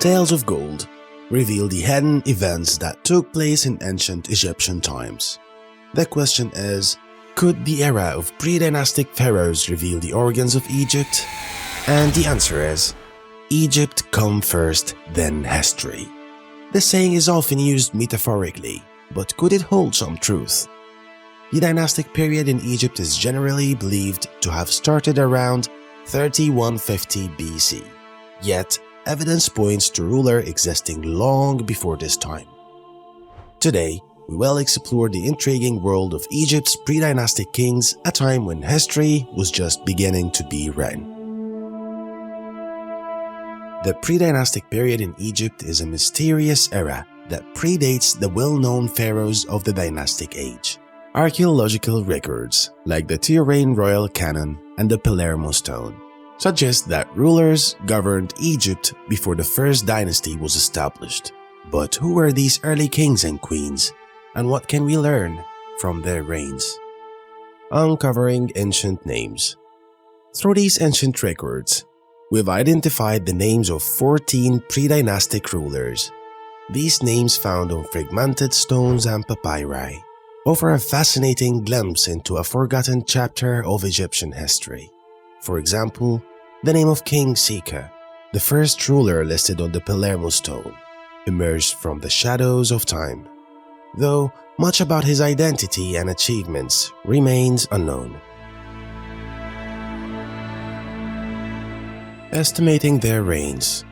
Tales of Gold reveal the hidden events that took place in ancient Egyptian times. The question is, could the era of pre-dynastic pharaohs reveal the origins of Egypt? And the answer is, Egypt come first, then history. This saying is often used metaphorically, but could it hold some truth? The dynastic period in Egypt is generally believed to have started around 3150 BC, yet evidence points to ruler existing long before this time. Today, we will explore the intriguing world of Egypt's pre-dynastic kings, a time when history was just beginning to be written. The pre-dynastic period in Egypt is a mysterious era that predates the well-known pharaohs of the dynastic age. Archaeological records, like the Turin royal canon and the Palermo stone, suggest that rulers governed Egypt before the First Dynasty was established. But who were these early kings and queens, and what can we learn from their reigns? Uncovering ancient names. Through these ancient records, we've identified the names of 14 pre-dynastic rulers. These names, found on fragmented stones and papyri, offer a fascinating glimpse into a forgotten chapter of Egyptian history. For example, the name of King Sika, the first ruler listed on the Palermo stone, emerged from the shadows of time, though much about his identity and achievements remains unknown. Estimating their reigns.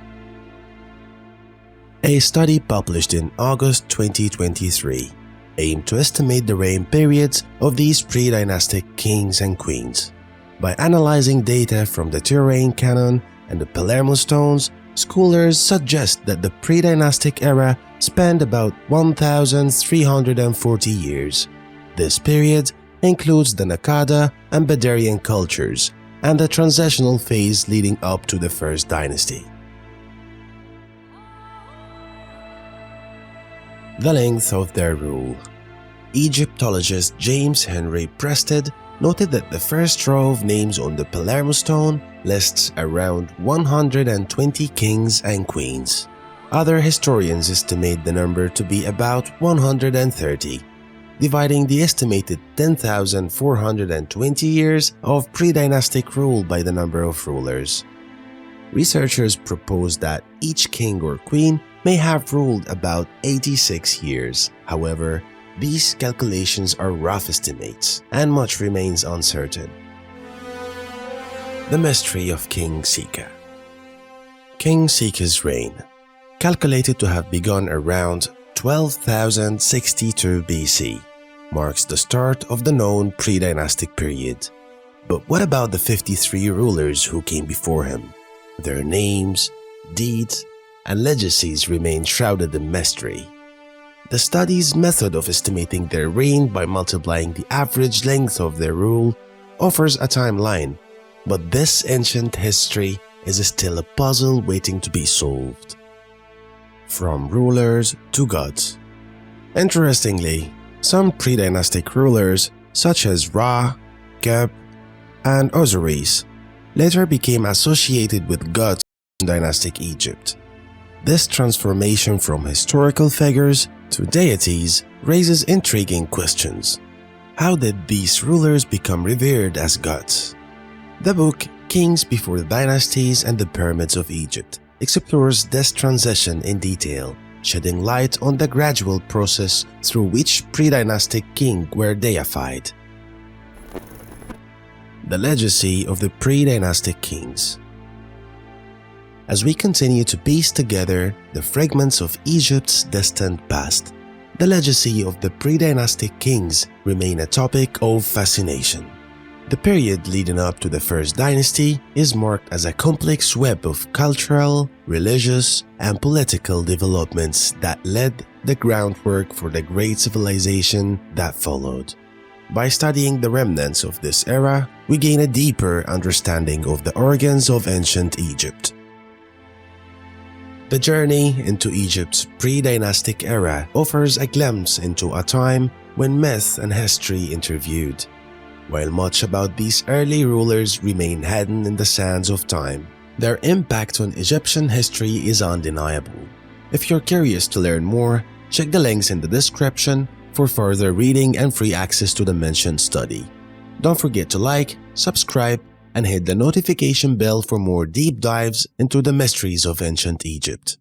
A study published in August 2023 aimed to estimate the reign periods of these pre-dynastic kings and queens. By analyzing data from the Turin canon and the Palermo stones, scholars suggest that the pre-dynastic era spanned about 1,340 years. This period includes the Naqada and Badarian cultures and the transitional phase leading up to the First Dynasty. The length of their rule. Egyptologist James Henry Prested noted that the first row of names on the Palermo stone lists around 120 kings and queens. Other historians estimate the number to be about 130, dividing the estimated 10,420 years of pre-dynastic rule by the number of rulers. Researchers propose that each king or queen may have ruled about 86 years. However, these calculations are rough estimates, and much remains uncertain. The mystery of King Sika. King Sika's reign, calculated to have begun around 12,062 BC, marks the start of the known pre-dynastic period. But what about the 53 rulers who came before him? Their names, deeds, and legacies remain shrouded in mystery. The study's method of estimating their reign by multiplying the average length of their rule offers a timeline, but this ancient history is still a puzzle waiting to be solved. From rulers to gods. Interestingly, some pre-dynastic rulers such as Ra, Geb, and Osiris later became associated with gods in dynastic Egypt. This transformation from historical figures to deities raises intriguing questions. How did these rulers become revered as gods? The book Kings Before the Dynasties and the Pyramids of Egypt explores this transition in detail, shedding light on the gradual process through which pre-dynastic kings were deified. The legacy of the pre-dynastic kings. As we continue to piece together the fragments of Egypt's distant past, the legacy of the pre-dynastic kings remain a topic of fascination. The period leading up to the First Dynasty is marked as a complex web of cultural, religious, and political developments that laid the groundwork for the great civilization that followed. By studying the remnants of this era, we gain a deeper understanding of the origins of ancient Egypt. The journey into Egypt's pre-dynastic era offers a glimpse into a time when myth and history interviewed. While much about these early rulers remain hidden in the sands of time, Their impact on Egyptian history is undeniable. If you're curious to learn more, check the links in the description for further reading and free access to the mentioned study. Don't forget to like, subscribe, and hit the notification bell for more deep dives into the mysteries of ancient Egypt.